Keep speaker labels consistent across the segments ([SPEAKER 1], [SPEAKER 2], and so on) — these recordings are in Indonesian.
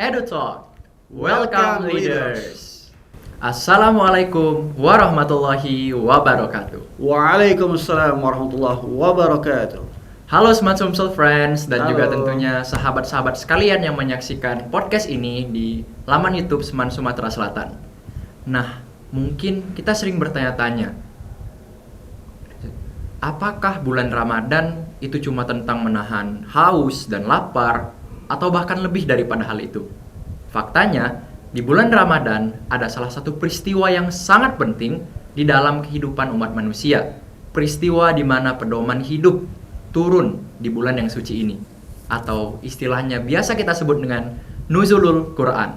[SPEAKER 1] EduTalk. Welcome leaders. Assalamualaikum warahmatullahi wabarakatuh.
[SPEAKER 2] Waalaikumsalam warahmatullahi wabarakatuh.
[SPEAKER 1] Halo Smart Sumsel Friends dan juga
[SPEAKER 2] Halo.
[SPEAKER 1] tentunya sahabat-sahabat sekalian yang menyaksikan podcast ini di laman YouTube Seman Sumatera Selatan. Nah, mungkin kita sering bertanya-tanya, apakah bulan Ramadan itu cuma tentang menahan haus dan lapar atau bahkan lebih daripada hal itu? Faktanya, di bulan Ramadan ada salah satu peristiwa yang sangat penting di dalam kehidupan umat manusia. Peristiwa di mana pedoman hidup turun di bulan yang suci ini, atau istilahnya biasa kita sebut dengan Nuzulul Quran.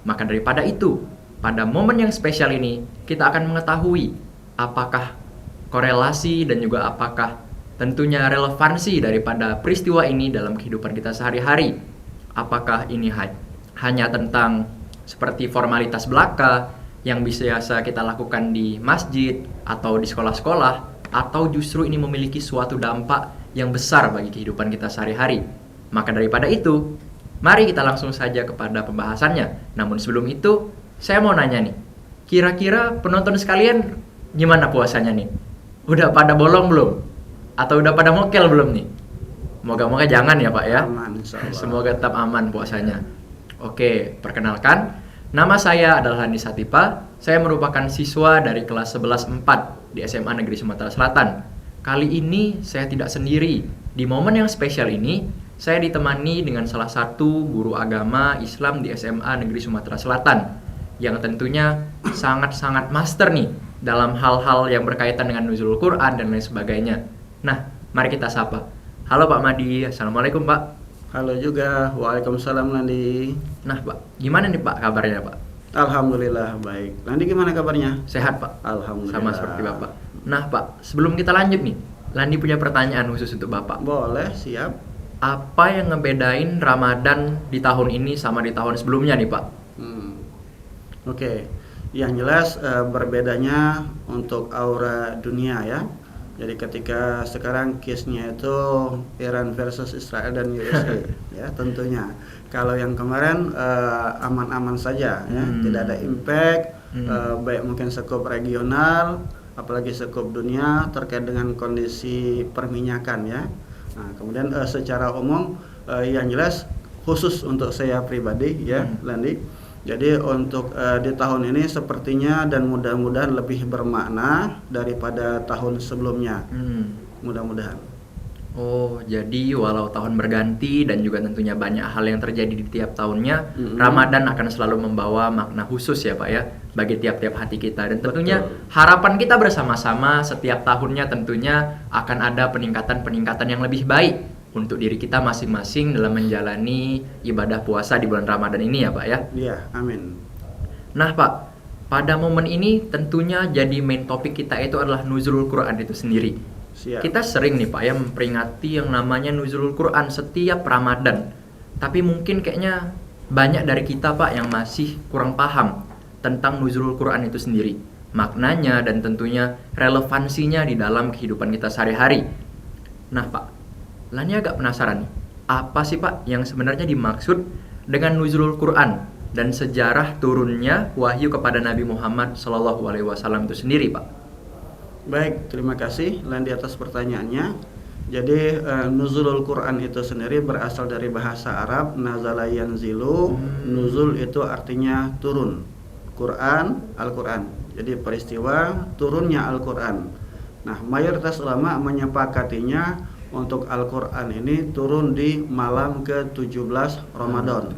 [SPEAKER 1] Maka daripada itu, pada momen yang spesial ini kita akan mengetahui apakah korelasi dan juga apakah tentunya relevansi daripada peristiwa ini dalam kehidupan kita sehari-hari. Apakah ini hanya tentang seperti formalitas belaka yang biasa kita lakukan di masjid atau di sekolah-sekolah, atau justru ini memiliki suatu dampak yang besar bagi kehidupan kita sehari-hari. Maka daripada itu, mari kita langsung saja kepada pembahasannya. Namun sebelum itu, saya mau nanya nih, kira-kira penonton sekalian gimana puasanya nih? Udah pada bolong belum? Atau udah pada mokel belum nih? Moga-moga jangan ya Pak ya.
[SPEAKER 2] Aman, insyaallah.
[SPEAKER 1] Semoga tetap aman puasanya. Oke, perkenalkan, nama saya adalah Hani Satipa. Saya merupakan siswa dari kelas 11-4 di SMA Negeri Sumatera Selatan. Kali ini saya tidak sendiri. Di momen yang spesial ini, saya ditemani dengan salah satu guru agama Islam di SMA Negeri Sumatera Selatan, yang tentunya sangat-sangat master nih dalam hal-hal yang berkaitan dengan nuzulul Quran dan lain sebagainya. Nah, mari kita sapa. Halo Pak Madi, Assalamualaikum Pak.
[SPEAKER 2] Halo juga, waalaikumsalam Nandi.
[SPEAKER 1] Nah Pak, gimana nih Pak kabarnya Pak?
[SPEAKER 2] Alhamdulillah baik. Nandi gimana kabarnya?
[SPEAKER 1] Sehat Pak?
[SPEAKER 2] Alhamdulillah.
[SPEAKER 1] Sama seperti Bapak. Nah Pak, sebelum kita lanjut nih, Landi punya pertanyaan khusus untuk Bapak.
[SPEAKER 2] Boleh, siap.
[SPEAKER 1] Apa yang ngebedain Ramadan di tahun ini sama di tahun sebelumnya nih Pak?
[SPEAKER 2] Oke. Yang jelas berbedanya untuk aura dunia ya. Jadi ketika sekarang case-nya itu Iran versus Israel dan USA ya tentunya. Kalau yang kemarin aman-aman saja ya, tidak ada impact baik mungkin skop regional apalagi skop dunia terkait dengan kondisi perminyakan ya. Nah, kemudian secara umum yang jelas khusus untuk saya pribadi ya, Landi. Jadi untuk di tahun ini sepertinya dan mudah-mudahan lebih bermakna daripada tahun sebelumnya. Mudah-mudahan.
[SPEAKER 1] Oh, jadi walau tahun berganti dan juga tentunya banyak hal yang terjadi di tiap tahunnya, Ramadan akan selalu membawa makna khusus ya Pak ya, bagi tiap-tiap hati kita. Dan tentunya harapan kita bersama-sama setiap tahunnya tentunya akan ada peningkatan-peningkatan yang lebih baik untuk diri kita masing-masing dalam menjalani ibadah puasa di bulan Ramadan ini ya Pak ya.
[SPEAKER 2] Iya, amin.
[SPEAKER 1] Nah Pak, pada momen ini tentunya jadi main topik kita itu adalah Nuzulul Quran itu sendiri.
[SPEAKER 2] Siap.
[SPEAKER 1] Kita sering nih Pak ya memperingati yang namanya Nuzulul Quran setiap Ramadan. Tapi mungkin kayaknya banyak dari kita Pak yang masih kurang paham tentang Nuzulul Quran itu sendiri, maknanya dan tentunya relevansinya di dalam kehidupan kita sehari-hari. Nah Pak, Lani agak penasaran nih, apa sih Pak yang sebenarnya dimaksud dengan Nuzulul Quran dan sejarah turunnya wahyu kepada Nabi Muhammad SAW itu sendiri Pak?
[SPEAKER 2] Baik, terima kasih Landi atas pertanyaannya. Jadi Nuzulul Quran itu sendiri berasal dari bahasa Arab nazala yanzilu. Nuzul itu artinya turun. Quran, Al-Quran. Jadi peristiwa turunnya Al-Quran. Nah, mayoritas ulama menyepakatinya untuk Al-Quran ini turun di malam ke-17 Ramadan.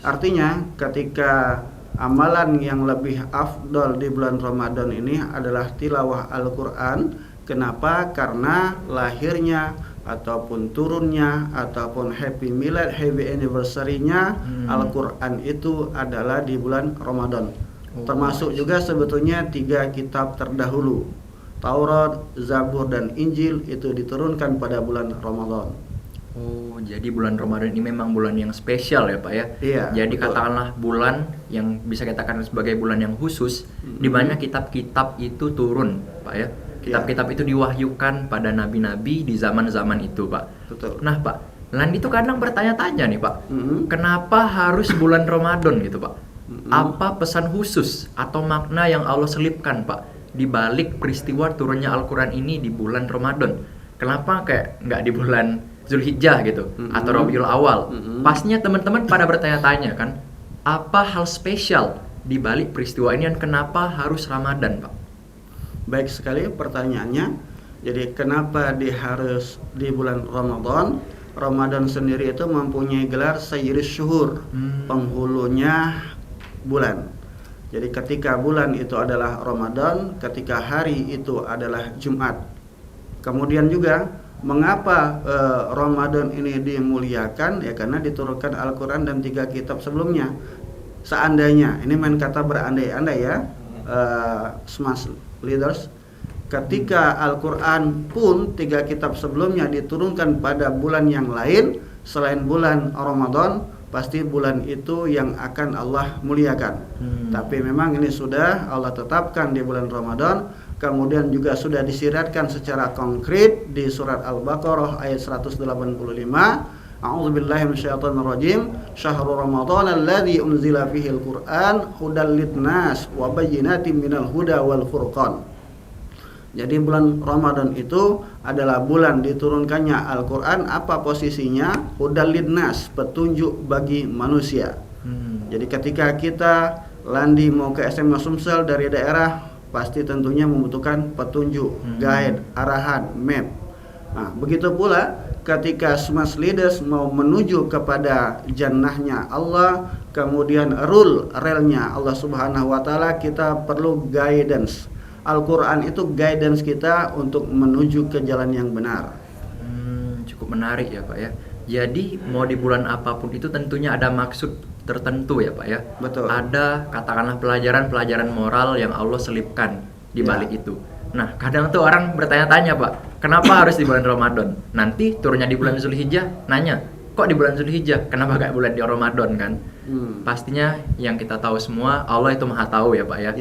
[SPEAKER 2] Artinya ketika amalan yang lebih afdol di bulan Ramadan ini adalah tilawah Al-Quran. Kenapa? Karena lahirnya ataupun turunnya ataupun happy milad, happy anniversary-nya Al-Quran itu adalah di bulan Ramadan. Termasuk juga sebetulnya 3 kitab terdahulu, Taurat, Zabur, dan Injil itu diturunkan pada bulan Ramadan.
[SPEAKER 1] Oh, jadi bulan Ramadan ini memang bulan yang spesial ya Pak ya?
[SPEAKER 2] Iya.
[SPEAKER 1] Jadi
[SPEAKER 2] betul.
[SPEAKER 1] katakanlah bulan yang bisa kita katakan sebagai bulan yang khusus, di mana kitab-kitab itu turun Pak ya? Kitab-kitab itu diwahyukan pada nabi-nabi di zaman-zaman itu Pak.
[SPEAKER 2] Betul.
[SPEAKER 1] Nah Pak, Landi tuh kadang bertanya-tanya nih Pak,
[SPEAKER 2] Mm-mm.
[SPEAKER 1] kenapa harus bulan Ramadan gitu Pak?
[SPEAKER 2] Mm-mm.
[SPEAKER 1] Apa pesan khusus atau makna yang Allah selipkan Pak di balik peristiwa turunnya Al-Quran ini di bulan Ramadan? Kenapa kayak nggak di bulan Zulhijjah gitu atau Rabiul Awal? Pastinya teman-teman pada bertanya-tanya kan, apa hal spesial di balik peristiwa ini dan kenapa harus Ramadan Pak?
[SPEAKER 2] Baik sekali pertanyaannya. Jadi kenapa harus di bulan Ramadan? Ramadan sendiri itu mempunyai gelar Sayyidus Syuhur, penghulunya bulan. Jadi ketika bulan itu adalah Ramadan, ketika hari itu adalah Jumat. Kemudian juga mengapa Ramadan ini dimuliakan? Ya karena diturunkan Al-Quran dan 3 kitab sebelumnya. Seandainya, ini main kata berandai-andai ya, smart leaders, ketika Al-Quran pun 3 kitab sebelumnya diturunkan pada bulan yang lain selain bulan Ramadan, pasti bulan itu yang akan Allah muliakan. Tapi memang ini sudah Allah tetapkan di bulan Ramadan, kemudian juga sudah disyaratkan secara konkret di surat Al-Baqarah ayat 185. A'udzubillahi minasyaitonirrajim. Syahrul Ramadan alladzi unzila fihi al-Qur'an hudal linnas wa bayyinatin minal huda wal furqan. Jadi bulan Ramadan itu adalah bulan diturunkannya Al-Quran. Apa posisinya? Hudal linnas, petunjuk bagi manusia. Jadi ketika kita Landi mau ke SMA Sumsel dari daerah, pasti tentunya membutuhkan petunjuk, guide, arahan, map. Nah, begitu pula ketika smart leaders mau menuju kepada jannahnya Allah, kemudian relnya Allah Subhanahu wa taala, kita perlu guidance. Al-Quran itu guidance kita untuk menuju ke jalan yang benar.
[SPEAKER 1] Cukup menarik ya Pak ya. Jadi mau di bulan apapun itu tentunya ada maksud tertentu ya Pak ya.
[SPEAKER 2] Betul.
[SPEAKER 1] Ada katakanlah pelajaran-pelajaran moral yang Allah selipkan di balik itu. Nah kadang tuh orang bertanya-tanya Pak, kenapa harus di bulan Ramadan? Nanti turunnya di bulan Zulhijjah, nanya, kok di bulan Zulhijjah? Kenapa gak bulan di Ramadan kan? Pastinya yang kita tahu semua Allah itu maha tahu ya Pak ya.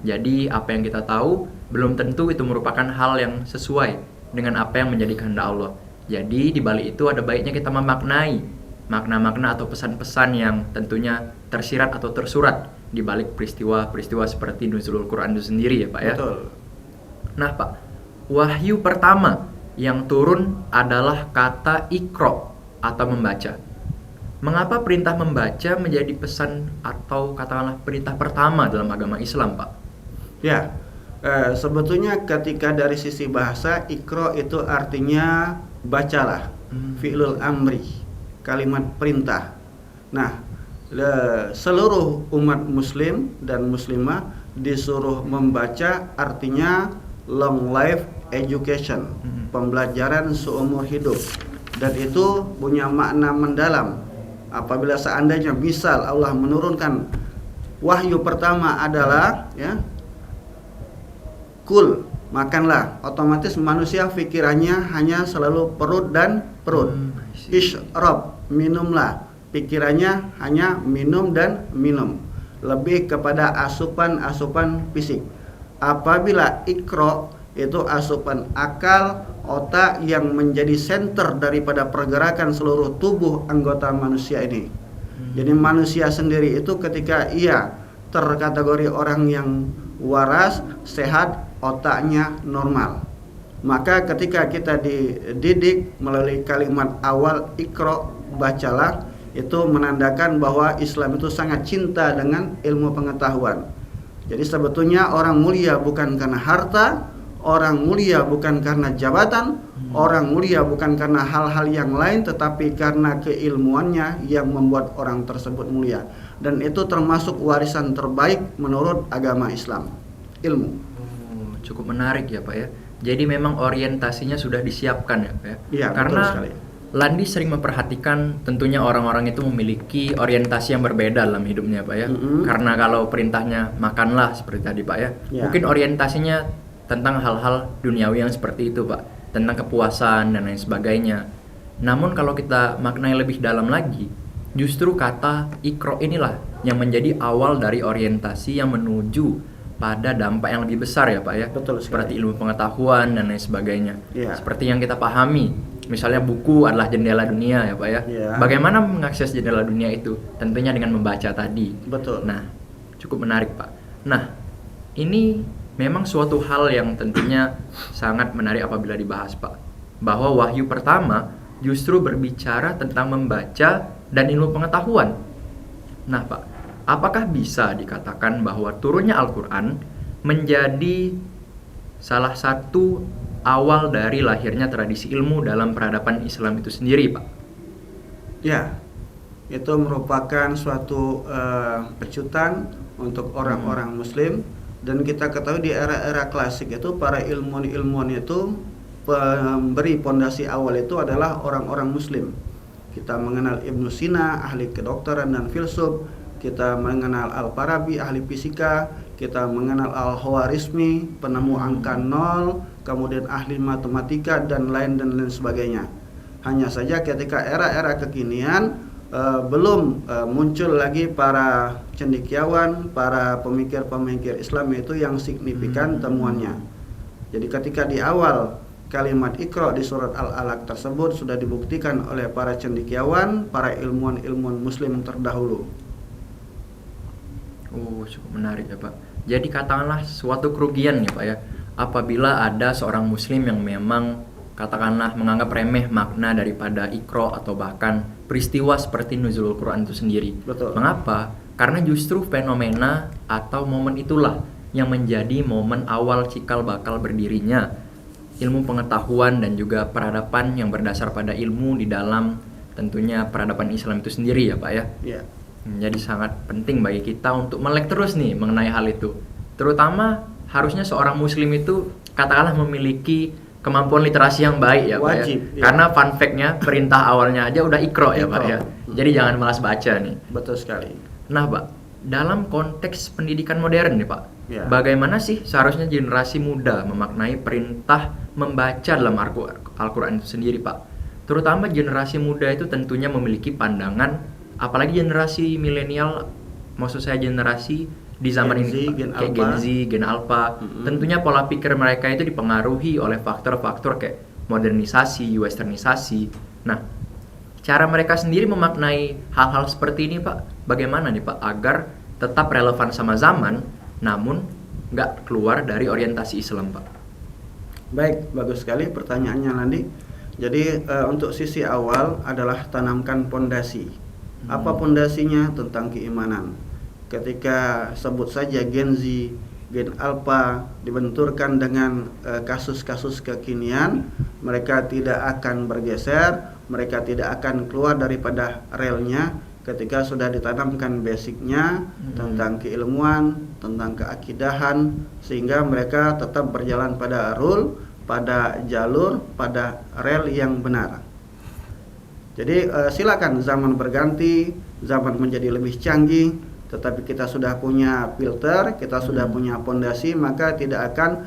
[SPEAKER 1] Jadi apa yang kita tahu belum tentu itu merupakan hal yang sesuai dengan apa yang menjadi kehendak Allah. Jadi di balik itu ada baiknya kita memaknai makna-makna atau pesan-pesan yang tentunya tersirat atau tersurat di balik peristiwa-peristiwa seperti nuzulul Quran itu sendiri ya Pak ya.
[SPEAKER 2] Betul.
[SPEAKER 1] Nah Pak, wahyu pertama yang turun adalah kata Iqra atau membaca. Mengapa perintah membaca menjadi pesan atau katakanlah perintah pertama dalam agama Islam, Pak?
[SPEAKER 2] Ya, sebetulnya ketika dari sisi bahasa, Iqra itu artinya bacalah, fi'lul amri, kalimat perintah. Nah, seluruh umat muslim dan muslimah disuruh membaca, artinya long life education, pembelajaran seumur hidup. Dan itu punya makna mendalam. Apabila seandainya misal Allah menurunkan wahyu pertama adalah ya, kul, makanlah, otomatis manusia pikirannya hanya selalu perut dan perut. Ishrab, minumlah, pikirannya hanya minum dan minum, lebih kepada asupan-asupan fisik. Apabila Iqra itu asupan akal, otak yang menjadi center daripada pergerakan seluruh tubuh anggota manusia ini. Jadi manusia sendiri itu ketika ia terkategori orang yang waras, sehat, otaknya normal, maka ketika kita dididik melalui kalimat awal Iqra, bacalah, itu menandakan bahwa Islam itu sangat cinta dengan ilmu pengetahuan. Jadi sebetulnya orang mulia bukan karena harta, orang mulia bukan karena jabatan, orang mulia bukan karena hal-hal yang lain, tetapi karena keilmuannya yang membuat orang tersebut mulia. Dan itu termasuk warisan terbaik menurut agama Islam, ilmu.
[SPEAKER 1] Cukup menarik ya Pak ya. Jadi memang orientasinya sudah disiapkan ya Pak ya.
[SPEAKER 2] Iya,
[SPEAKER 1] karena
[SPEAKER 2] betul sekali.
[SPEAKER 1] Landi sering memperhatikan tentunya orang-orang itu memiliki orientasi yang berbeda dalam hidupnya Pak ya. Karena kalau perintahnya makanlah seperti tadi Pak ya. Mungkin orientasinya tentang hal-hal duniawi yang seperti itu Pak, tentang kepuasan dan lain sebagainya. Namun kalau kita maknai lebih dalam lagi, justru kata Iqra inilah yang menjadi awal dari orientasi yang menuju pada dampak yang lebih besar ya Pak ya.
[SPEAKER 2] Betul sekali.
[SPEAKER 1] Seperti ilmu pengetahuan dan lain sebagainya.
[SPEAKER 2] Ya.
[SPEAKER 1] Seperti yang kita pahami, misalnya buku adalah jendela dunia ya Pak ya.
[SPEAKER 2] Ya.
[SPEAKER 1] Bagaimana mengakses jendela dunia itu? Tentunya dengan membaca tadi.
[SPEAKER 2] Betul.
[SPEAKER 1] Nah, cukup menarik Pak. Nah, ini memang suatu hal yang tentunya sangat menarik apabila dibahas Pak. Bahwa wahyu pertama justru berbicara tentang membaca dan ilmu pengetahuan. Nah Pak, apakah bisa dikatakan bahwa turunnya Al-Quran menjadi salah satu awal dari lahirnya tradisi ilmu dalam peradaban Islam itu sendiri, Pak?
[SPEAKER 2] Ya, itu merupakan suatu pecutan untuk orang-orang Muslim, dan kita ketahui di era-era klasik itu para ilmuwan itu pemberi pondasi awal itu adalah orang-orang Muslim. Kita mengenal Ibnu Sina, ahli kedokteran dan filsuf. Kita mengenal Al-Farabi, ahli fisika. Kita mengenal Al-Khwarizmi, penemu angka 0, kemudian ahli matematika dan lain sebagainya. Hanya saja ketika era-era kekinian belum muncul lagi para cendekiawan, para pemikir-pemikir Islam itu yang signifikan temuannya. Jadi ketika di awal kalimat Iqra di surat Al-Alaq tersebut sudah dibuktikan oleh para cendekiawan, para ilmuwan Muslim terdahulu.
[SPEAKER 1] Oh, cukup menarik ya Pak. Jadi katakanlah suatu kerugian nih Pak ya, apabila ada seorang Muslim yang memang katakanlah menganggap remeh makna daripada Iqra atau bahkan peristiwa seperti nuzulul Quran itu sendiri.
[SPEAKER 2] Betul.
[SPEAKER 1] Mengapa? Karena justru fenomena atau momen itulah yang menjadi momen awal cikal bakal berdirinya ilmu pengetahuan dan juga peradaban yang berdasar pada ilmu di dalam tentunya peradaban Islam itu sendiri ya Pak ya.
[SPEAKER 2] Ya.
[SPEAKER 1] Jadi sangat penting bagi kita untuk melek terus nih mengenai hal itu. Terutama harusnya seorang muslim itu katakanlah memiliki kemampuan literasi yang baik ya Pak ya.
[SPEAKER 2] Wajib, ya.
[SPEAKER 1] Karena fun fact-nya perintah awalnya aja udah Iqra ya Pak
[SPEAKER 2] Iqra.
[SPEAKER 1] ya. Jadi jangan malas baca nih.
[SPEAKER 2] Betul sekali.
[SPEAKER 1] Nah Pak, dalam konteks pendidikan modern nih Pak,
[SPEAKER 2] Ya.
[SPEAKER 1] bagaimana sih seharusnya generasi muda memaknai perintah membaca dalam Al-Quran itu sendiri Pak? Terutama generasi muda itu tentunya memiliki pandangan, apalagi generasi milenial, maksud saya generasi di zaman
[SPEAKER 2] Gen Z,
[SPEAKER 1] ini Pak,
[SPEAKER 2] Gen
[SPEAKER 1] kayak
[SPEAKER 2] Alpha.
[SPEAKER 1] Gen Z, Gen Alpha, tentunya pola pikir mereka itu dipengaruhi oleh faktor-faktor kayak modernisasi, westernisasi. Nah, cara mereka sendiri memaknai hal-hal seperti ini Pak, bagaimana nih Pak agar tetap relevan sama zaman, namun nggak keluar dari orientasi Islam Pak?
[SPEAKER 2] Baik, bagus sekali pertanyaannya Landi. Jadi untuk sisi awal adalah tanamkan pondasi. Apa pondasinya? Tentang keimanan. Ketika sebut saja Gen Z, Gen Alpha dibenturkan dengan kasus-kasus kekinian, mereka tidak akan bergeser, mereka tidak akan keluar daripada relnya ketika sudah ditanamkan basicnya tentang keilmuan, tentang keakidahan, sehingga mereka tetap berjalan pada rule, pada jalur, pada rel yang benar. Jadi silakan zaman berganti, zaman menjadi lebih canggih, tetapi kita sudah punya filter, kita sudah punya pondasi, maka tidak akan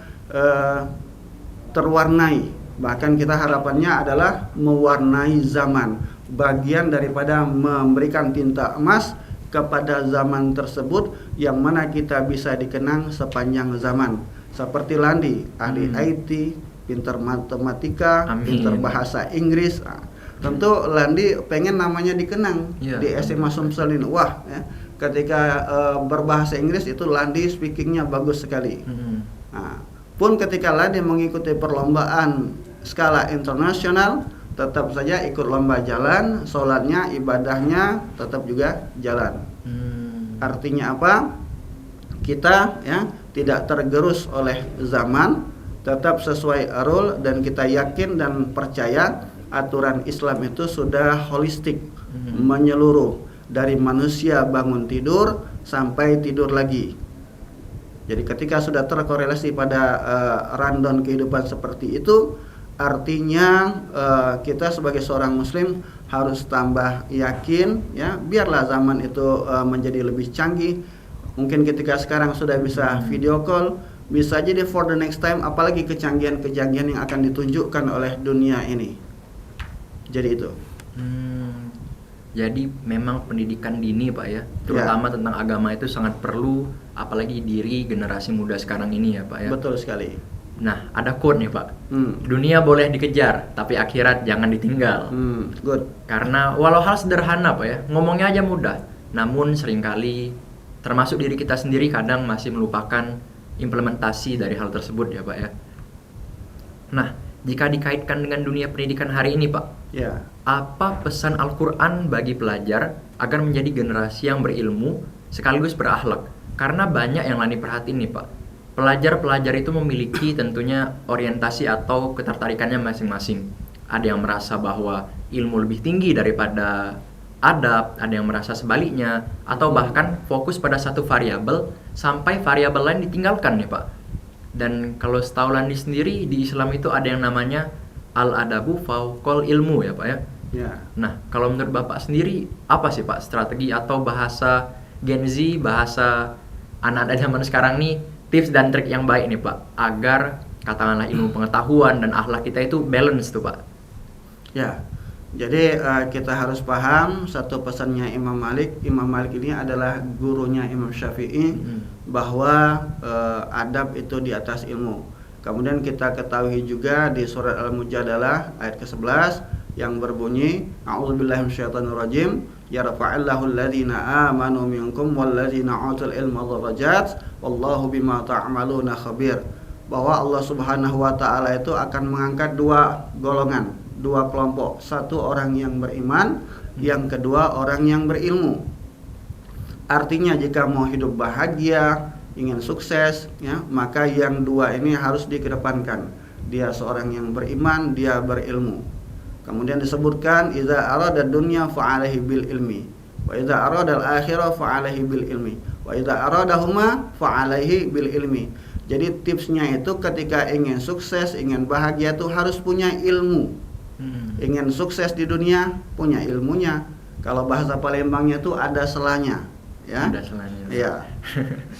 [SPEAKER 2] terwarnai. Bahkan kita harapannya adalah mewarnai zaman, bagian daripada memberikan tinta emas kepada zaman tersebut yang mana kita bisa dikenang sepanjang zaman. Seperti Landi, ahli IT, pintar matematika,
[SPEAKER 1] Amin.
[SPEAKER 2] pintar bahasa Inggris. Tentu Landi pengen namanya dikenang di SMA Sumselin. Wah, ya, ketika berbahasa Inggris itu Landi speakingnya bagus sekali. Nah, pun ketika Landi mengikuti perlombaan skala internasional, tetap saja ikut lomba jalan, sholatnya, ibadahnya tetap juga jalan. Artinya apa? Kita ya tidak tergerus oleh zaman, tetap sesuai rule, dan kita yakin dan percaya aturan Islam itu sudah holistik, menyeluruh dari manusia bangun tidur sampai tidur lagi. Jadi ketika sudah terkorelasi pada rundown kehidupan seperti itu, artinya kita sebagai seorang muslim harus tambah yakin ya, biarlah zaman itu menjadi lebih canggih. Mungkin ketika sekarang sudah bisa video call, bisa jadi for the next time, apalagi kecanggihan-kecanggihan yang akan ditunjukkan oleh dunia ini. Jadi itu.
[SPEAKER 1] Jadi memang pendidikan dini Pak ya, terutama tentang agama itu sangat perlu, apalagi diri generasi muda sekarang ini ya Pak ya.
[SPEAKER 2] Betul sekali.
[SPEAKER 1] Nah, ada quote nih Pak.
[SPEAKER 2] Hmm.
[SPEAKER 1] Dunia boleh dikejar, tapi akhirat jangan ditinggal.
[SPEAKER 2] Good.
[SPEAKER 1] Karena walau hal sederhana Pak ya, ngomongnya aja mudah. Namun seringkali, termasuk diri kita sendiri kadang masih melupakan implementasi dari hal tersebut ya Pak ya. Nah, jika dikaitkan dengan dunia pendidikan hari ini Pak,
[SPEAKER 2] Ya.
[SPEAKER 1] apa pesan Al-Quran bagi pelajar agar menjadi generasi yang berilmu sekaligus berakhlak? Karena banyak yang Lani perhatiin nih Pak, pelajar-pelajar itu memiliki tentunya orientasi atau ketertarikannya masing-masing. Ada yang merasa bahwa ilmu lebih tinggi daripada adab, ada yang merasa sebaliknya, atau bahkan fokus pada satu variabel sampai variabel lain ditinggalkan nih Pak. Dan kalau setahu Lani sendiri, di Islam itu ada yang namanya al-adabu fauqal ilmu ya Pak ya.
[SPEAKER 2] Ya.
[SPEAKER 1] Nah, kalau menurut Bapak sendiri, apa sih Pak strategi atau bahasa Gen Z, bahasa anak-anak zaman sekarang nih, tips dan trik yang baik nih Pak, agar katakanlah ilmu pengetahuan dan akhlak kita itu balance tuh Pak.
[SPEAKER 2] Ya. Jadi kita harus paham satu pesannya Imam Malik. Imam Malik ini adalah gurunya Imam Syafi'i, bahwa adab itu di atas ilmu. Kemudian kita ketahui juga di surat Al-Mujadalah ayat ke-11 yang berbunyi A'udzubillahi minasyaitonirrajim, yarfa'illahu alladhina amanu minkum walladzina utul ilma darajat wallahu bima ta'maluna khabir. Bahwa Allah Subhanahu wa taala itu akan mengangkat dua golongan, dua kelompok. Satu orang yang beriman, yang kedua orang yang berilmu. Artinya jika mau hidup bahagia, ingin sukses ya, maka yang dua ini harus dikedepankan. Dia seorang yang beriman, dia berilmu. Kemudian disebutkan idza arada dunya fa'alaihi bil ilmi wa idza arada al akhirah fa'alaihi bil ilmi wa idza aradahuma fa'alaihi bil ilmi. Jadi tipsnya itu ketika ingin sukses, ingin bahagia itu harus punya ilmu. Ingin sukses di dunia, punya ilmunya. Kalau bahasa Palembangnya itu ada selanya, ya.
[SPEAKER 1] Ada selanya.
[SPEAKER 2] Iya.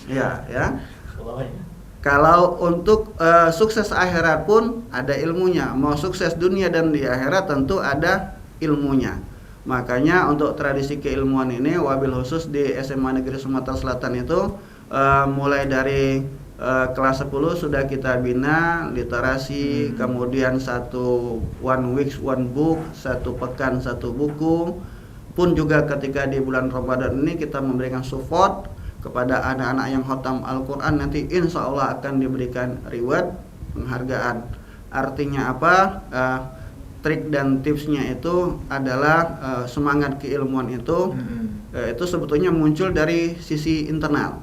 [SPEAKER 2] Iya, ya. Kalau untuk sukses akhirat pun ada ilmunya. Mau sukses dunia dan di akhirat tentu ada ilmunya. Makanya untuk tradisi keilmuan ini wabil khusus di SMA Negeri Sumatera Selatan itu mulai dari kelas 10 sudah kita bina literasi, kemudian one week one book, satu pekan satu buku. Pun juga ketika di bulan Ramadan ini kita memberikan support kepada anak-anak yang khatam Al-Quran, nanti insya Allah akan diberikan reward, penghargaan. Artinya apa? Trik dan tipsnya itu adalah semangat keilmuan itu sebetulnya muncul dari sisi internal.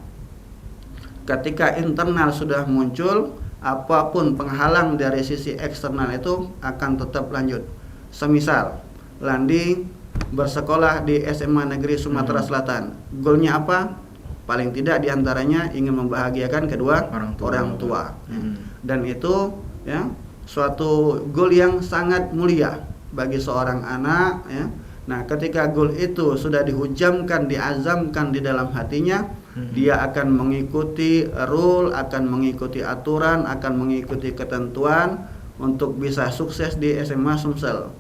[SPEAKER 2] Ketika internal sudah muncul, apapun penghalang dari sisi eksternal itu akan tetap lanjut. Semisal Landi bersekolah di SMA Negeri Sumatera Selatan, goalnya apa? Paling tidak diantaranya ingin membahagiakan kedua orang tua. Dan itu ya suatu goal yang sangat mulia bagi seorang anak ya. Nah, ketika goal itu sudah dihujamkan, diazamkan di dalam hatinya, dia akan mengikuti rule, akan mengikuti aturan, akan mengikuti ketentuan untuk bisa sukses di SMA Sumsel.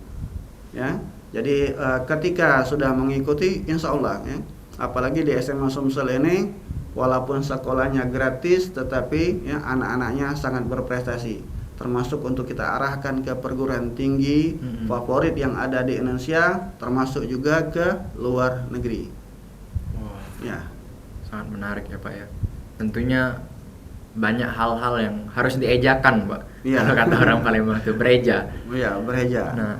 [SPEAKER 2] Ya. Jadi ketika sudah mengikuti, insya Allah ya, apalagi di SMA Sumsel ini walaupun sekolahnya gratis, tetapi ya, anak-anaknya sangat berprestasi. Termasuk untuk kita arahkan ke perguruan tinggi favorit yang ada di Indonesia, termasuk juga ke luar negeri.
[SPEAKER 1] Wow.
[SPEAKER 2] Ya.
[SPEAKER 1] Sangat menarik ya Pak ya. Tentunya banyak hal-hal yang harus diejakan Pak.
[SPEAKER 2] Ya.
[SPEAKER 1] Kalau kata orang Palembang itu bereja.
[SPEAKER 2] Ya, bereja.
[SPEAKER 1] Nah,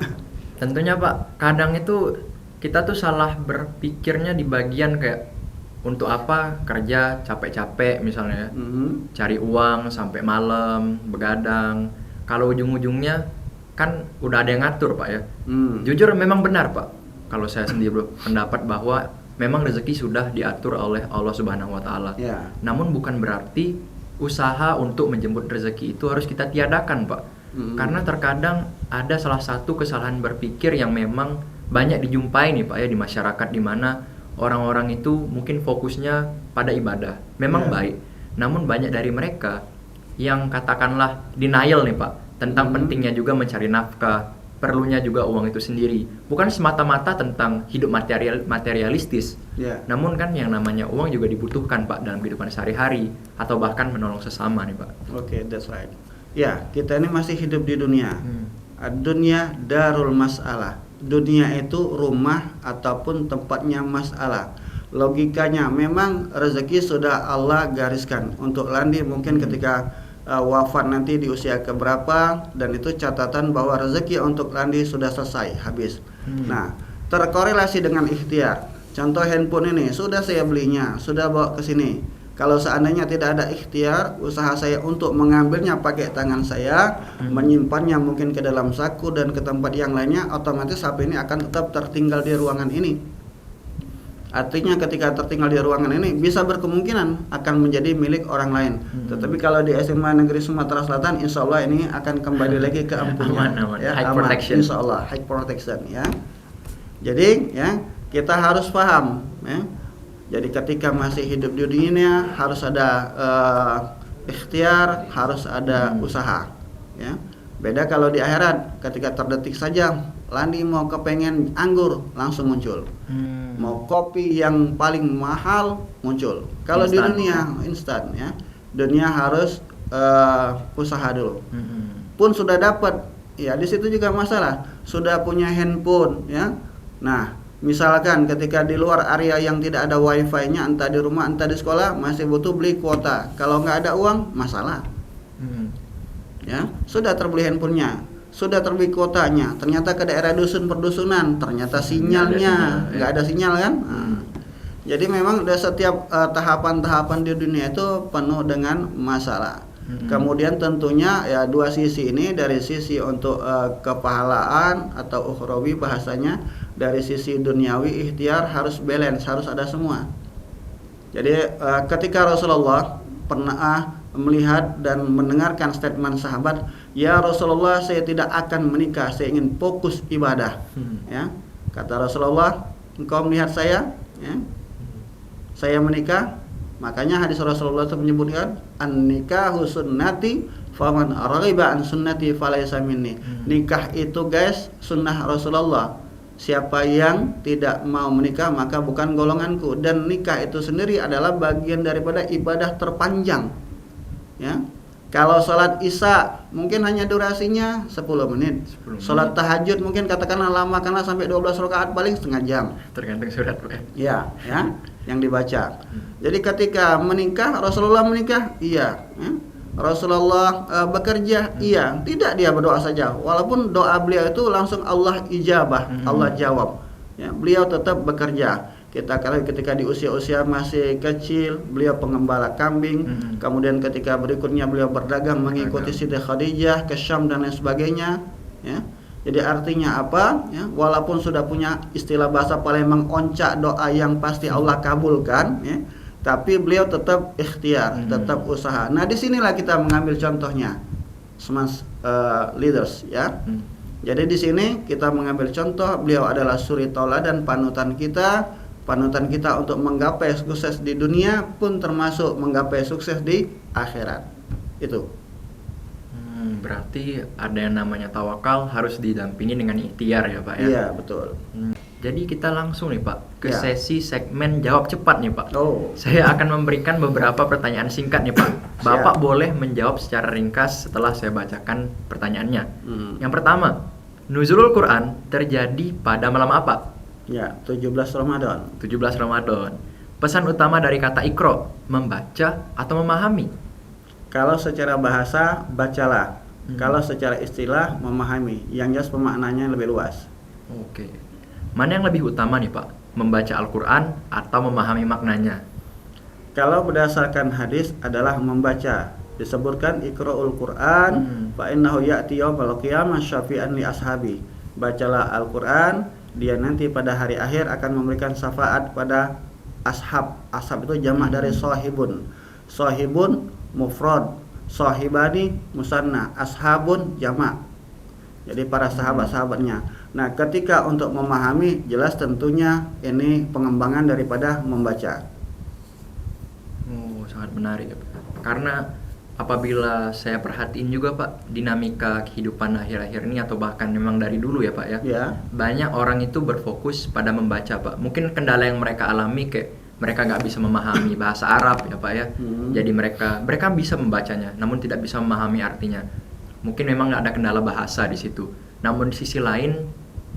[SPEAKER 1] tentunya Pak, kadang itu kita tuh salah berpikirnya di bagian kayak untuk apa kerja capek-capek misalnya, cari uang sampai malam, begadang. Kalau ujung-ujungnya kan udah ada yang ngatur Pak ya. Jujur memang benar Pak. Kalau saya sendiri berpendapat bahwa memang rezeki sudah diatur oleh Allah Subhanahu wa taala.
[SPEAKER 2] Ya.
[SPEAKER 1] Namun bukan berarti usaha untuk menjemput rezeki itu harus kita tiadakan, Pak. Karena terkadang ada salah satu kesalahan berpikir yang memang banyak dijumpai nih Pak ya di masyarakat, di mana orang-orang itu mungkin fokusnya pada ibadah. Memang baik. Namun banyak dari mereka yang katakanlah denial nih Pak tentang pentingnya juga mencari nafkah, perlunya juga uang itu sendiri. Bukan semata-mata tentang hidup materialistis. Namun kan yang namanya uang juga dibutuhkan Pak dalam kehidupan sehari-hari atau bahkan menolong sesama nih Pak.
[SPEAKER 2] Oke, that's right. Ya, kita ini masih hidup di dunia.
[SPEAKER 1] Hmm.
[SPEAKER 2] Dunia darul masalah. Dunia itu rumah ataupun tempatnya masalah. Logikanya memang rezeki sudah Allah gariskan untuk Landi mungkin ketika wafat nanti di usia keberapa, dan itu catatan bahwa rezeki untuk Landi sudah selesai habis. Nah, terkorelasi dengan ikhtiar. Contoh handphone ini sudah saya belinya, sudah bawa ke sini. Kalau seandainya tidak ada ikhtiar, usaha saya untuk mengambilnya pakai tangan saya, menyimpannya mungkin ke dalam saku dan ke tempat yang lainnya, otomatis HP ini akan tetap tertinggal di ruangan ini. Artinya ketika tertinggal di ruangan ini bisa berkemungkinan akan menjadi milik orang lain. Tetapi kalau di SMA Negeri Sumatera Selatan, insya Allah ini akan kembali lagi ke ampunya.
[SPEAKER 1] Aman.
[SPEAKER 2] Ya,
[SPEAKER 1] High
[SPEAKER 2] aman.
[SPEAKER 1] protection.
[SPEAKER 2] Insya Allah high protection ya. Jadi ya kita harus paham ya. Jadi ketika masih hidup di dunia harus ada ikhtiar, harus ada usaha ya. Beda kalau di akhirat, ketika terdetik saja Landi mau kepengen anggur langsung muncul. Mau kopi yang paling mahal muncul. Kalau di dunia instan ya. Dunia harus usaha dulu. Pun sudah dapat, ya di situ juga masalah. Sudah punya handphone ya. Nah, misalkan ketika di luar area yang tidak ada wifi-nya, entah di rumah entah di sekolah, masih butuh beli kuota. Kalau nggak ada uang, masalah. Ya, sudah terbeli handphonenya, sudah terbeli kuotanya, ternyata ke daerah dusun perdusunan, ternyata sinyalnya nggak ada sinyal kan. Nah, jadi memang udah setiap tahapan-tahapan di dunia itu penuh dengan masalah. Kemudian tentunya ya dua sisi ini, dari sisi untuk kepahalaan atau ukhrawi bahasanya, dari sisi duniawi ikhtiar harus balance, harus ada semua. Jadi ketika Rasulullah pernah melihat dan mendengarkan statement sahabat, ya Rasulullah, saya tidak akan menikah, saya ingin fokus ibadah. Ya, kata Rasulullah, engkau melihat saya, ya, saya menikah. Makanya hadis Rasulullah itu menyebutkan an-nikahu sunnati faman raghiba an sunnati falaysa minni. Nikah itu guys sunnah Rasulullah. Siapa yang tidak mau menikah maka bukan golonganku. Dan nikah itu sendiri adalah bagian daripada ibadah terpanjang. Ya. Kalau sholat isya mungkin hanya durasinya 10 menit. Sholat tahajud mungkin katakanlah lama karena sampai 12 rakaat paling setengah jam.
[SPEAKER 1] Tergantung surat.
[SPEAKER 2] Ya, yang dibaca. Jadi ketika menikah, Rasulullah menikah, iya. Ya. Rasulullah bekerja, iya. Tidak dia berdoa saja. Walaupun doa beliau itu langsung Allah ijabah, Allah jawab. Ya, beliau tetap bekerja. Kita kalau ketika di usia-usia masih kecil, beliau pengembala kambing. Kemudian ketika berikutnya beliau berdagang mengikuti Siti Khadijah ke Syam dan lain sebagainya. Ya. Jadi artinya apa? Ya, walaupun sudah punya istilah bahasa Palembang oncak doa yang pasti Allah kabulkan, ya, tapi beliau tetap ikhtiar, tetap usaha. Nah disinilah kita mengambil contohnya, smart leaders, ya. Jadi di sini kita mengambil contoh, beliau adalah suri tauladan panutan kita untuk menggapai sukses di dunia pun termasuk menggapai sukses di akhirat. Itu.
[SPEAKER 1] Berarti ada yang namanya tawakal harus didampingi dengan ikhtiar ya Pak ya?
[SPEAKER 2] Iya betul.
[SPEAKER 1] Jadi kita langsung nih Pak ke sesi segmen jawab cepat nih Pak. Saya akan memberikan beberapa pertanyaan singkat nih Pak. Bapak boleh menjawab secara ringkas setelah saya bacakan pertanyaannya. Yang pertama, nuzulul Quran terjadi pada malam apa?
[SPEAKER 2] Ya, 17 Ramadan.
[SPEAKER 1] 17 Ramadan. Pesan utama dari kata Iqra, membaca atau memahami?
[SPEAKER 2] Kalau secara bahasa, bacalah. Kalau secara istilah, memahami. Yang jelas pemaknanya lebih luas.
[SPEAKER 1] Oke. Mana yang lebih utama nih Pak? Membaca Al-Quran atau memahami maknanya?
[SPEAKER 2] Kalau berdasarkan hadis adalah membaca. Disebutkan Iqra'ul Quran fa innahu ya'ti yaumal qiyamah syafi'an li ashabi. Bacalah Al-Quran, dia nanti pada hari akhir akan memberikan syafaat pada ashab. Ashab itu jamak dari sahibun. Sahibun mufrad, sahibani musanna, ashabun jamak. Jadi para sahabat-sahabatnya. Nah, ketika untuk memahami jelas tentunya ini pengembangan daripada membaca.
[SPEAKER 1] Oh, sangat menarik ya Pak. Karena apabila saya perhatiin juga Pak, dinamika kehidupan akhir-akhir ini atau bahkan memang dari dulu ya Pak ya, banyak orang itu berfokus pada membaca Pak. Mungkin kendala yang mereka alami kayak mereka nggak bisa memahami bahasa Arab ya Pak ya. Jadi mereka bisa membacanya, namun tidak bisa memahami artinya. Mungkin memang nggak ada kendala bahasa di situ. Namun di sisi lain,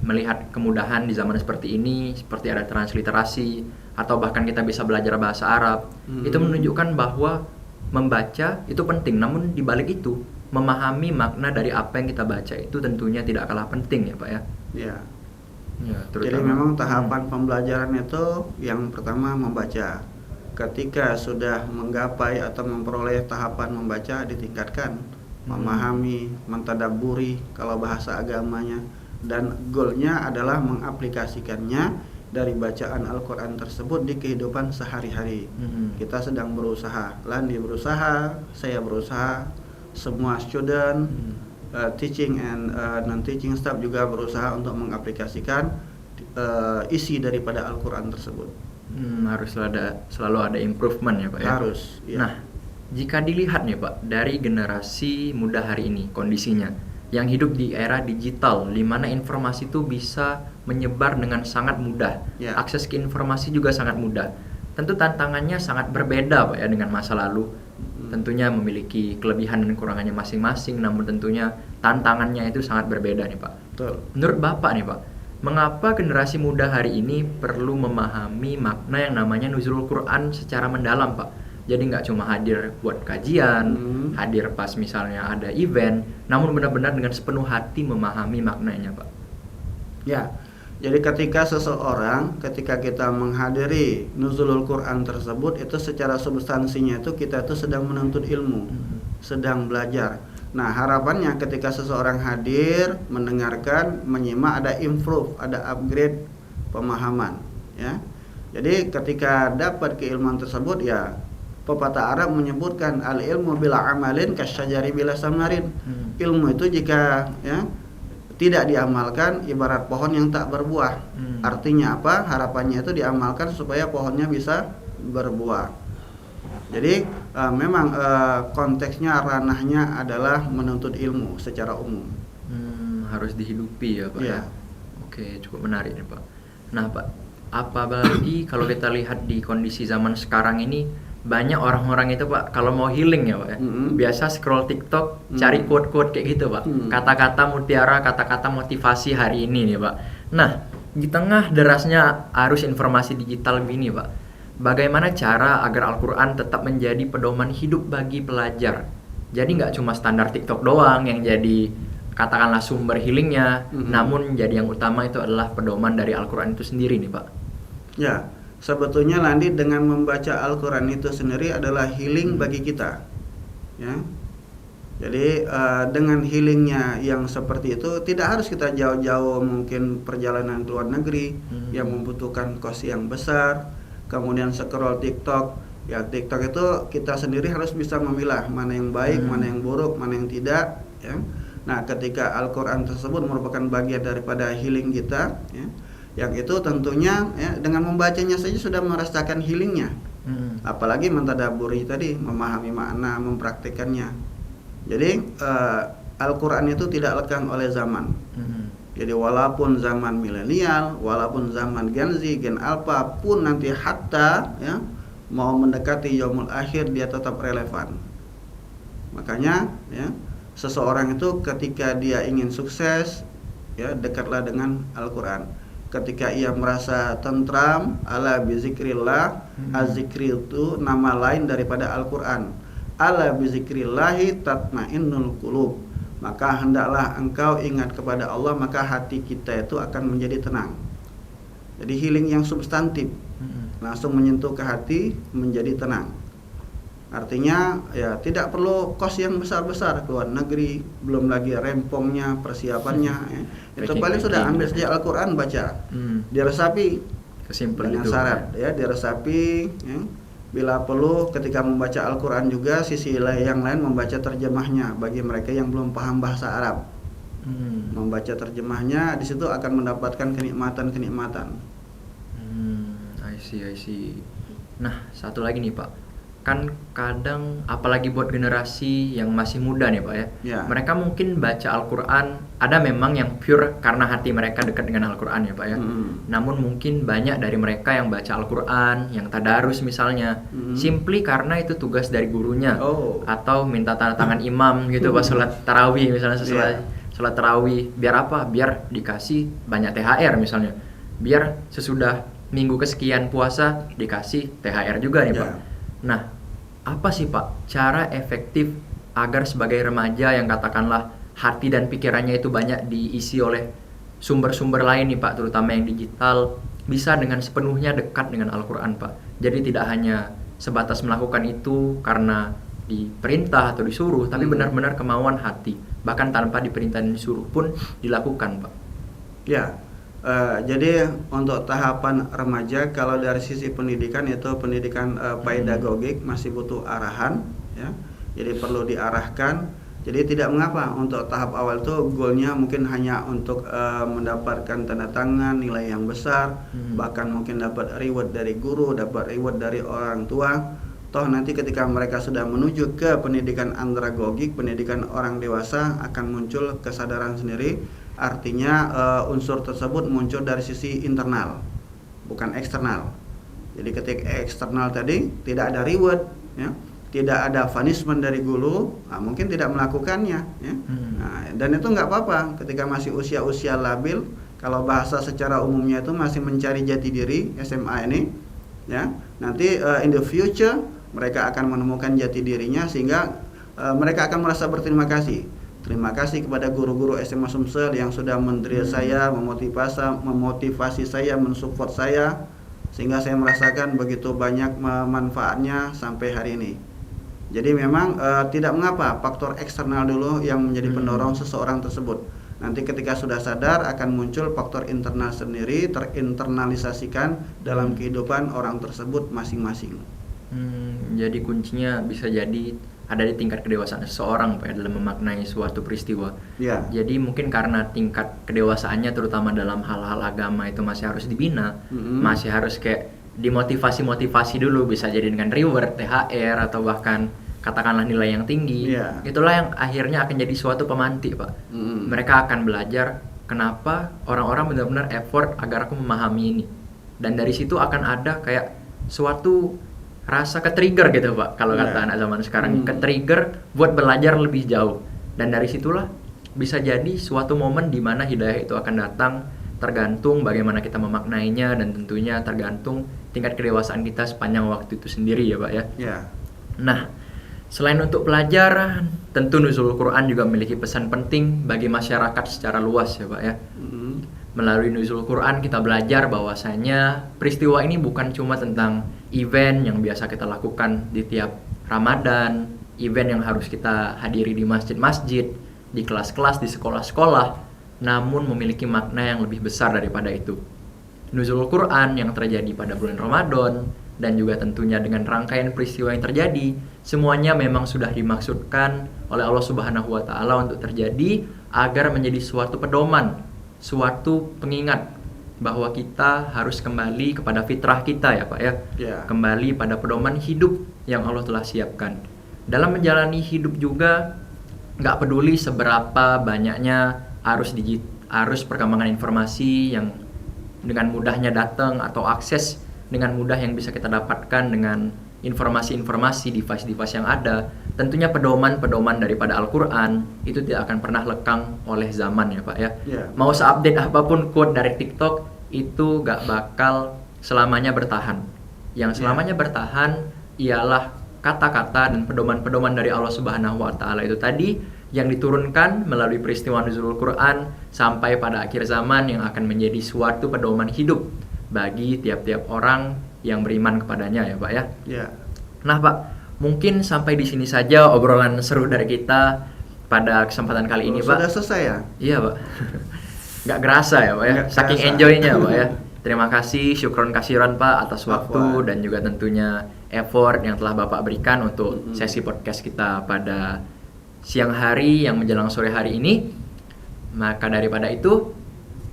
[SPEAKER 1] melihat kemudahan di zaman seperti ini, seperti ada transliterasi atau bahkan kita bisa belajar bahasa Arab, itu menunjukkan bahwa membaca itu penting. Namun di balik itu, memahami makna dari apa yang kita baca itu tentunya tidak kalah penting ya Pak ya.
[SPEAKER 2] Ya.
[SPEAKER 1] Ya,
[SPEAKER 2] Jadi memang tahapan pembelajaran itu yang pertama membaca. Ketika sudah menggapai atau memperoleh tahapan membaca, ditingkatkan memahami, mentadabburi kalau bahasa agamanya, dan goalnya adalah mengaplikasikannya dari bacaan Al-Quran tersebut di kehidupan sehari-hari. Kita sedang berusaha, Landi berusaha, saya berusaha, semua student, teaching and non-teaching staff juga berusaha untuk mengaplikasikan isi daripada Al-Quran tersebut.
[SPEAKER 1] Harus selalu ada improvement ya Pak ya.
[SPEAKER 2] Harus. Ya.
[SPEAKER 1] Nah, jika dilihat nih Pak dari generasi muda hari ini kondisinya, yang hidup di era digital, di mana informasi itu bisa menyebar dengan sangat mudah, akses ke informasi juga sangat mudah. Tentu tantangannya sangat berbeda Pak ya dengan masa lalu. Tentunya memiliki kelebihan dan kekurangannya masing-masing, namun tentunya tantangannya itu sangat berbeda nih Pak.
[SPEAKER 2] Betul.
[SPEAKER 1] Menurut Bapak nih Pak, mengapa generasi muda hari ini perlu memahami makna yang namanya nuzulul Quran secara mendalam Pak? Jadi nggak cuma hadir buat kajian, hadir pas misalnya ada event, namun benar-benar dengan sepenuh hati memahami maknanya Pak.
[SPEAKER 2] Ya. Jadi ketika kita menghadiri nuzulul Quran tersebut, itu secara substansinya itu kita itu sedang menuntut ilmu, sedang belajar. Nah, harapannya ketika seseorang hadir, mendengarkan, menyimak, ada improve, ada upgrade pemahaman, ya. Jadi ketika dapat keilmuan tersebut, ya pepatah Arab menyebutkan al-ilmu bila amalin kasyajari bila samarin. Ilmu itu jika tidak diamalkan ibarat pohon yang tak berbuah. Artinya apa? Harapannya itu diamalkan supaya pohonnya bisa berbuah. Jadi memang konteksnya, ranahnya adalah menuntut ilmu secara umum.
[SPEAKER 1] Harus dihidupi ya Pak
[SPEAKER 2] ya.
[SPEAKER 1] Oke, cukup menarik nih Pak. Nah Pak, apalagi kalau kita lihat di kondisi zaman sekarang ini, banyak orang-orang itu Pak kalau mau healing ya Pak ya, biasa scroll TikTok, cari quote-quote kayak gitu Pak, kata-kata mutiara, kata-kata motivasi hari ini nih Pak. Nah, di tengah derasnya arus informasi digital ini Pak, bagaimana cara agar Al-Quran tetap menjadi pedoman hidup bagi pelajar? Jadi nggak cuma standar TikTok doang yang jadi katakanlah sumber healingnya, namun jadi yang utama itu adalah pedoman dari Al-Quran itu sendiri nih Pak.
[SPEAKER 2] Ya. Sebetulnya Landi dengan membaca Al-Quran itu sendiri adalah healing bagi kita, ya. Jadi dengan healingnya yang seperti itu tidak harus kita jauh-jauh, mungkin perjalanan ke luar negeri yang membutuhkan kos yang besar, kemudian scroll TikTok. Ya TikTok itu kita sendiri harus bisa memilah mana yang baik, mana yang buruk, mana yang tidak, ya. Nah ketika Al-Quran tersebut merupakan bagian daripada healing kita, ya, yang itu tentunya ya, dengan membacanya saja sudah merasakan healingnya. Apalagi mentadaburi tadi, memahami makna, mempraktikannya. Jadi Al-Quran itu tidak lekang oleh zaman. Jadi walaupun zaman milenial, walaupun zaman Gen Z, Gen Alpha pun nanti hatta ya mau mendekati yaumul akhir, dia tetap relevan. Makanya ya seseorang itu ketika dia ingin sukses, ya dekatlah dengan Al-Quran. Ketika ia merasa tentram, ala bizikrillah, az-zikri itu nama lain daripada Al-Quran. Ala bizikrillahi tatmainnul qulub. Maka hendaklah engkau ingat kepada Allah, maka hati kita itu akan menjadi tenang. Jadi healing yang substantif, langsung menyentuh ke hati, menjadi tenang. Artinya ya tidak perlu kos yang besar-besar ke luar negeri, belum lagi rempongnya, persiapannya ya. Itu paling sudah ambil saja Al-Quran, baca, diresapi dengan syarat ya, diresapi ya. Bila perlu ketika membaca Al-Quran juga sisi yang lain membaca terjemahnya bagi mereka yang belum paham bahasa Arab. Membaca terjemahnya, di situ akan mendapatkan kenikmatan-kenikmatan.
[SPEAKER 1] I see. Nah, satu lagi nih Pak. kan kadang apalagi buat generasi yang masih muda nih Pak ya.
[SPEAKER 2] Ya.
[SPEAKER 1] Mereka mungkin baca Al-Quran, ada memang yang pure karena hati mereka dekat dengan Al-Quran ya Pak ya. Namun mungkin banyak dari mereka yang baca Al-Quran, yang tadarus misalnya, simply karena itu tugas dari gurunya. Atau minta tanda tangan imam gitu pas sholat tarawih misalnya, sholat tarawih. Biar apa? Biar dikasih banyak THR misalnya. Biar sesudah minggu kesekian puasa dikasih THR juga nih Pak. Nah, apa sih Pak cara efektif agar sebagai remaja yang katakanlah hati dan pikirannya itu banyak diisi oleh sumber-sumber lain nih Pak, terutama yang digital, bisa dengan sepenuhnya dekat dengan Al-Quran Pak. Jadi tidak hanya sebatas melakukan itu karena diperintah atau disuruh, tapi benar-benar kemauan hati, bahkan tanpa diperintah dan disuruh pun dilakukan Pak.
[SPEAKER 2] Ya, jadi untuk tahapan remaja, kalau dari sisi pendidikan itu pendidikan pedagogik masih butuh arahan, ya. Jadi perlu diarahkan. Jadi tidak mengapa untuk tahap awal itu goalnya mungkin hanya untuk mendapatkan tanda tangan, nilai yang besar, bahkan mungkin dapat reward dari guru, dapat reward dari orang tua. Toh nanti ketika mereka sudah menuju ke pendidikan andragogik, pendidikan orang dewasa, akan muncul kesadaran sendiri. Artinya unsur tersebut muncul dari sisi internal, bukan eksternal. Jadi ketika eksternal tadi tidak ada reward, ya, tidak ada punishment dari guru, mungkin tidak melakukannya, ya. Nah, dan itu nggak apa-apa ketika masih usia-usia labil. Kalau bahasa secara umumnya itu masih mencari jati diri SMA ini, ya. Nanti in the future mereka akan menemukan jati dirinya sehingga mereka akan merasa berterima kasih. Terima kasih kepada guru-guru SMA Sumsel yang sudah mendrill saya, memotivasi saya, mensupport saya, sehingga saya merasakan begitu banyak manfaatnya sampai hari ini. Jadi memang tidak mengapa faktor eksternal dulu yang menjadi pendorong seseorang tersebut. Nanti ketika sudah sadar akan muncul faktor internal sendiri, terinternalisasikan dalam kehidupan orang tersebut masing-masing.
[SPEAKER 1] Jadi kuncinya bisa jadi ada di tingkat kedewasaan seseorang Pak, dalam memaknai suatu peristiwa.
[SPEAKER 2] Ya.
[SPEAKER 1] Jadi mungkin karena tingkat kedewasaannya terutama dalam hal-hal agama itu masih harus dibina, masih harus kayak dimotivasi dulu, bisa jadi dengan reward, THR, atau bahkan katakanlah nilai yang tinggi. Itulah yang akhirnya akan jadi suatu pemantik Pak. Mereka akan belajar kenapa orang-orang benar-benar effort agar aku memahami ini, dan dari situ akan ada kayak suatu rasa ke-trigger gitu Pak, kalau kata anak zaman sekarang, ke-trigger buat belajar lebih jauh. Dan dari situlah bisa jadi suatu momen di mana hidayah itu akan datang, tergantung bagaimana kita memaknainya, dan tentunya tergantung tingkat kedewasaan kita sepanjang waktu itu sendiri ya Pak ya. Nah, selain untuk pelajaran, tentu Nuzulul Quran juga memiliki pesan penting bagi masyarakat secara luas ya Pak ya. Melalui Nuzulul Quran kita belajar bahwasanya peristiwa ini bukan cuma tentang event yang biasa kita lakukan di tiap Ramadan, event yang harus kita hadiri di masjid-masjid, di kelas-kelas, di sekolah-sekolah, namun memiliki makna yang lebih besar daripada itu. Nuzulul Quran yang terjadi pada bulan Ramadan, dan juga tentunya dengan rangkaian peristiwa yang terjadi, semuanya memang sudah dimaksudkan oleh Allah Subhanahu wa Ta'ala untuk terjadi agar menjadi suatu pedoman, suatu pengingat bahwa kita harus kembali kepada fitrah kita ya Pak ya. Kembali pada pedoman hidup yang Allah telah siapkan. Dalam menjalani hidup juga nggak peduli seberapa banyaknya arus perkembangan informasi yang dengan mudahnya datang, atau akses dengan mudah yang bisa kita dapatkan dengan informasi-informasi device-device yang ada. Tentunya pedoman-pedoman daripada Al-Quran itu tidak akan pernah lekang oleh zaman ya Pak ya. Mau seupdate apapun quote dari TikTok, itu gak bakal selamanya bertahan. Yang selamanya bertahan ialah kata-kata dan pedoman-pedoman dari Allah Subhanahu wa Ta'ala itu tadi, yang diturunkan melalui peristiwa Nuzulul Quran sampai pada akhir zaman, yang akan menjadi suatu pedoman hidup bagi tiap-tiap orang yang beriman kepadanya ya Pak ya. Nah Pak, mungkin sampai di sini saja obrolan seru dari kita pada kesempatan kali ini Pak.
[SPEAKER 2] Sudah selesai ya?
[SPEAKER 1] Iya Pak. Nggak kerasa ya Pak ya, saking enjoynya Pak ya. Terima kasih, syukron kasiran Pak atas waktu dan juga tentunya effort yang telah Bapak berikan untuk sesi podcast kita pada siang hari yang menjelang sore hari ini. Maka daripada itu,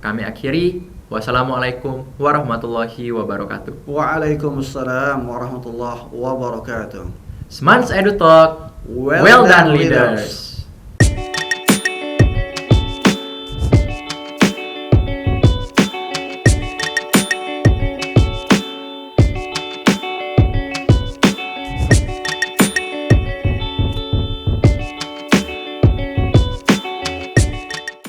[SPEAKER 1] kami akhiri. Wassalamualaikum warahmatullahi wabarakatuh.
[SPEAKER 2] Waalaikumsalam warahmatullahi wabarakatuh.
[SPEAKER 1] Smans Edu Talk. Well done leaders.